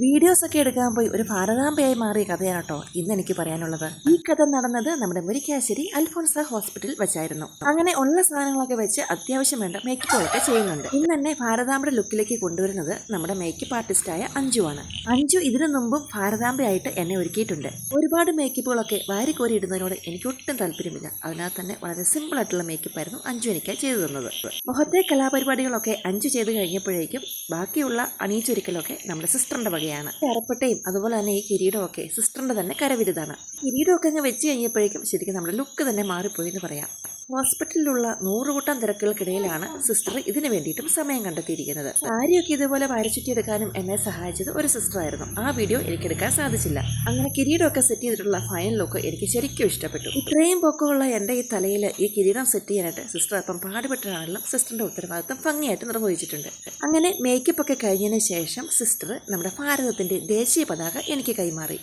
Videos ഒക്കെ എടുക്കാൻ പോയി ഒരു ഭാരതാംബയായി മാറിയ കഥയാണ് കേട്ടോ ഇന്ന് എനിക്ക് പറയാനുള്ളത്. ഈ കഥ നടന്നത് നമ്മുടെ മുരിക്കാശ്ശേരി അൽഫോൺസ ഹോസ്പിറ്റലിൽ വെച്ചായിരുന്നു. അങ്ങനെ ഉള്ള സാധനങ്ങളൊക്കെ വെച്ച് അത്യാവശ്യം വേണ്ട മേക്കപ്പുകളൊക്കെ ചെയ്യുന്നുണ്ട്. ഇന്ന് തന്നെ ഭാരതാംബയുടെ ലുക്കിലേക്ക് കൊണ്ടുവരുന്നത് നമ്മുടെ മേക്കപ്പ് ആർട്ടിസ്റ്റായ അഞ്ജുവാണ്. അഞ്ജു ഇതിനു മുമ്പും ഭാരതാംബയായിട്ട് എന്നെ ഒരുക്കിയിട്ടുണ്ട്. ഒരുപാട് മേക്കപ്പുകളൊക്കെ വാരിക്കോരി ഇടുന്നതിനോട് എനിക്ക് ഒട്ടും താല്പര്യമില്ല. അതിനാൽ തന്നെ വളരെ സിമ്പിൾ ആയിട്ടുള്ള മേക്കപ്പ് ആയിരുന്നു അഞ്ജു എനിക്ക് ചെയ്തു തന്നത്. മുഖത്തെ കലാപരിപാടികളൊക്കെ അഞ്ജു ചെയ്ത് കഴിഞ്ഞപ്പോഴേക്കും ബാക്കിയുള്ള അണിയിച്ചൊരുക്കലൊക്കെ നമ്മുടെ സിസ്റ്ററിന്റെ വകയാണ്. അരപ്പട്ടയും അതുപോലെ തന്നെ ഈ കിരീടമൊക്കെ സിസ്റ്ററിന്റെ തന്നെ കരവിരുതാണ്. കിരീടമൊക്കെ അങ്ങ് വെച്ച് കഴിഞ്ഞപ്പോഴേക്കും ശരിക്കും നമ്മുടെ ലുക്ക് തന്നെ മാറിപ്പോയി എന്ന് പറയാം. ഹോസ്പിറ്റലിലുള്ള 100 കൂട്ടം തിരക്കുകൾക്കിടയിലാണ് സിസ്റ്റർ ഇതിനു വേണ്ടിയിട്ടും സമയം കണ്ടെത്തിയിരിക്കുന്നത്. സാരിയൊക്കെ ഇതുപോലെ വരച്ചുറ്റിയെടുക്കാനും എന്നെ സഹായിച്ചത് ഒരു സിസ്റ്റർ ആയിരുന്നു. ആ വീഡിയോ എനിക്ക് എടുക്കാൻ സാധിച്ചില്ല. അങ്ങനെ കിരീടമൊക്കെ സെറ്റ് ചെയ്തിട്ടുള്ള ഫൈനൽ ലുക്ക് എനിക്ക് ശരിക്കും ഇഷ്ടപ്പെട്ടു. ഇത്രയും പൊക്കമുള്ള എൻ്റെ ഈ തലയിൽ ഈ കിരീടം സെറ്റ് ചെയ്യാനായിട്ട് സിസ്റ്റർ അപ്പം പാടുപെട്ടാണെങ്കിലും സിസ്റ്ററിന്റെ ഉത്തരവാദിത്തം ഭംഗിയായിട്ട് നിർവഹിച്ചിട്ടുണ്ട്. അങ്ങനെ മേക്കപ്പ് ഒക്കെ കഴിഞ്ഞതിന് ശേഷം സിസ്റ്റർ നമ്മുടെ ഭാരതത്തിന്റെ ദേശീയ പതാക എനിക്ക് കൈമാറി.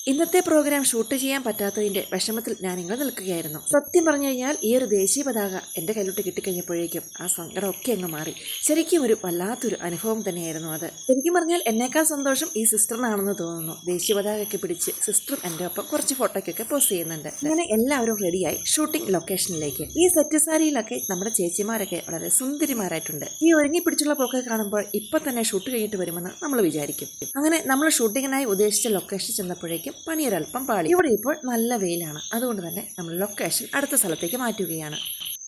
ഇന്നത്തെ പ്രോഗ്രാം ഷൂട്ട് ചെയ്യാൻ പറ്റാത്തതിന്റെ വിഷമത്തിൽ ഞാൻ ഇങ്ങനെ നിൽക്കുകയായിരുന്നു. സത്യം പറഞ്ഞു കഴിഞ്ഞാൽ ഈ ഒരു ദേശീയ പതാക എൻ്റെ കയ്യിലോട്ട് കിട്ടിക്കഴിഞ്ഞപ്പോഴേക്കും ആ സങ്കടമൊക്കെ അങ്ങ് മാറി. ശരിക്കും ഒരു വല്ലാത്തൊരു അനുഭവം തന്നെയായിരുന്നു അത്. ശരിക്കും പറഞ്ഞാൽ എന്നേക്കാൾ സന്തോഷം ഈ സിസ്റ്ററിനാണെന്ന് തോന്നുന്നു. ദേശീയ പതാകയൊക്കെ പിടിച്ച് സിസ്റ്ററും എൻ്റെ ഒപ്പം കുറച്ച് ഫോട്ടോയ്ക്കൊക്കെ പോസ്റ്റ് ചെയ്യുന്നുണ്ട്. അങ്ങനെ എല്ലാവരും റെഡിയായി ഷൂട്ടിംഗ് ലൊക്കേഷനിലേക്ക്. ഈ സെറ്റ് സാരിയിലൊക്കെ നമ്മുടെ ചേച്ചിമാരൊക്കെ വളരെ സുന്ദരിമാരായിട്ടുണ്ട്. ഈ ഒരുങ്ങി പിടിച്ചുള്ള പോക്കെ കാണുമ്പോൾ ഇപ്പൊ തന്നെ ഷൂട്ട് കഴിഞ്ഞിട്ട് വരുമെന്ന് നമ്മൾ വിചാരിക്കും. അങ്ങനെ നമ്മൾ ഷൂട്ടിങ്ങിനായി ഉദ്ദേശിച്ച ലൊക്കേഷൻ ചെന്നപ്പോഴേക്കും പണിയൊരൽപ്പം പാളി. ഇവിടെ ഇപ്പോൾ നല്ല വെയിലാണ്. അതുകൊണ്ട് തന്നെ നമ്മൾ ലൊക്കേഷൻ അടുത്ത സ്ഥലത്തേക്ക് മാറ്റുകയാണ്.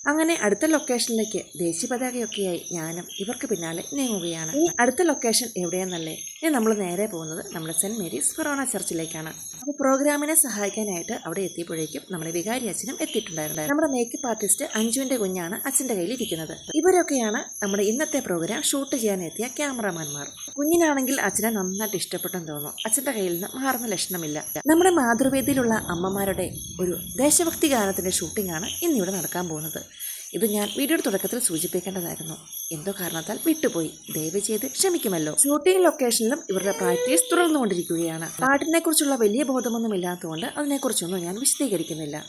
അങ്ങനെ അടുത്ത ലൊക്കേഷനിലേക്ക് ദേശീയ പതാകയൊക്കെയായി ഞാനും ഇവർക്ക് പിന്നാലെ നീങ്ങുകയാണ്. ഈ അടുത്ത ലൊക്കേഷൻ എവിടെയാണെന്നല്ലേ? നമ്മൾ നേരെ പോകുന്നത് നമ്മുടെ സെന്റ് മേരീസ് ഫൊറോന ചർച്ചിലേക്കാണ്. അപ്പോൾ പ്രോഗ്രാമിനെ സഹായിക്കാനായിട്ട് അവിടെ എത്തിയപ്പോഴേക്കും നമ്മുടെ വികാരി അച്ഛനും എത്തിയിട്ടുണ്ടായിരുന്നു. നമ്മുടെ മേക്കപ്പ് ആർട്ടിസ്റ്റ് അഞ്ജുവിന്റെ കുഞ്ഞാണ് അച്ഛൻ്റെ കയ്യിൽ ഇരിക്കുന്നത്. ഇവരൊക്കെയാണ് നമ്മുടെ ഇന്നത്തെ പ്രോഗ്രാം ഷൂട്ട് ചെയ്യാനെത്തിയ ക്യാമറമാൻമാർ. കുഞ്ഞിനാണെങ്കിൽ അച്ഛനെ നന്നായിട്ട് ഇഷ്ടപ്പെട്ടെന്ന് തോന്നുന്നു. അച്ഛൻ്റെ കയ്യിൽ നിന്ന് മാറുന്ന ലക്ഷണമില്ല. നമ്മുടെ മാതൃവേദിയിലുള്ള അമ്മമാരുടെ ഒരു ദേശഭക്തി ഗാനത്തിന്റെ ഷൂട്ടിംഗ് ആണ് ഇന്നിവിടെ നടക്കാൻ പോകുന്നത്. ഇത് ഞാൻ വീഡിയോയുടെ തുടക്കത്തിൽ സൂചിപ്പിക്കേണ്ടതായിരുന്നു. എന്തോ കാരണത്താൽ വിട്ടുപോയി. ദയവ് ചെയ്ത് ക്ഷമിക്കുമല്ലോ. ഷൂട്ടിംഗ് ലൊക്കേഷനിലും ഇവരുടെ പ്രാക്ടീസ് തുടർന്നുകൊണ്ടിരിക്കുകയാണ്. പാട്ടിനെ കുറിച്ചുള്ള വലിയ ബോധമൊന്നും ഇല്ലാത്തതുകൊണ്ട് അതിനെക്കുറിച്ചൊന്നും ഞാൻ വിശദീകരിക്കുന്നില്ല.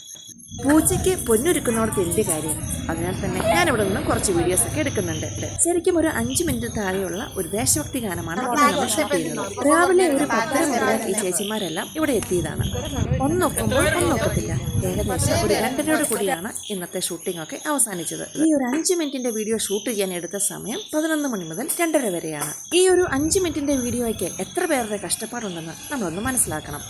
പൂച്ചയ്ക്ക് പൊന്നൊരുക്കുന്നോടത്ത് എന്ത് കാര്യം. അതിനാൽ തന്നെ ഞാൻ ഇവിടെ നിന്നും കുറച്ച് വീഡിയോസ് ഒക്കെ എടുക്കുന്നുണ്ട്. ശരിക്കും ഒരു 5 മിനിറ്റ് താഴെയുള്ള ഒരു ദേശഭക്തി ഗാനമാണ് നമ്മൾ ഷൂട്ട് ചെയ്യുന്നത്. രാവിലെ ഒരു 10 മുതൽ ഈ ചേച്ചിമാരെല്ലാം ഇവിടെ എത്തിയതാണ്. ഒന്നൊക്കുമ്പോൾ ഒന്നൊക്കത്തില്ല. ഏകദേശം ഒരു 2:30 കൂടിയാണ് ഇന്നത്തെ ഷൂട്ടിംഗ് ഒക്കെ അവസാനിച്ചത്. ഈ ഒരു 5 മിനിറ്റിന്റെ വീഡിയോ ഷൂട്ട് ചെയ്യാൻ എടുത്ത സമയം 11 മണി മുതൽ 2:30 വരെയാണ്. ഈ ഒരു 5 മിനിറ്റിന്റെ വീഡിയോയ്ക്ക് എത്ര പേരുടെ കഷ്ടപ്പാടുണ്ടെന്ന് നമ്മളൊന്ന് മനസ്സിലാക്കണം.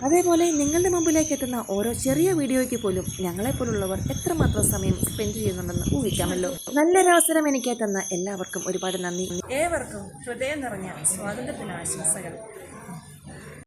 അതേപോലെ നിങ്ങളുടെ മുമ്പിലേക്ക് എത്തുന്ന ഓരോ ചെറിയ വീഡിയോയ്ക്ക് പോലും ഞങ്ങളെപ്പോലുള്ളവർ എത്രമാത്രം സമയം സ്പെൻഡ് ചെയ്യുന്നുണ്ടെന്ന് ഊഹിക്കാമല്ലോ. നല്ലൊരവസരം എനിക്ക് തന്ന എല്ലാവർക്കും ഒരുപാട് നന്ദി. ഏവർക്കും ഹൃദയം നിറഞ്ഞ സ്വാതന്ത്ര്യദിന ആശംസകൾ.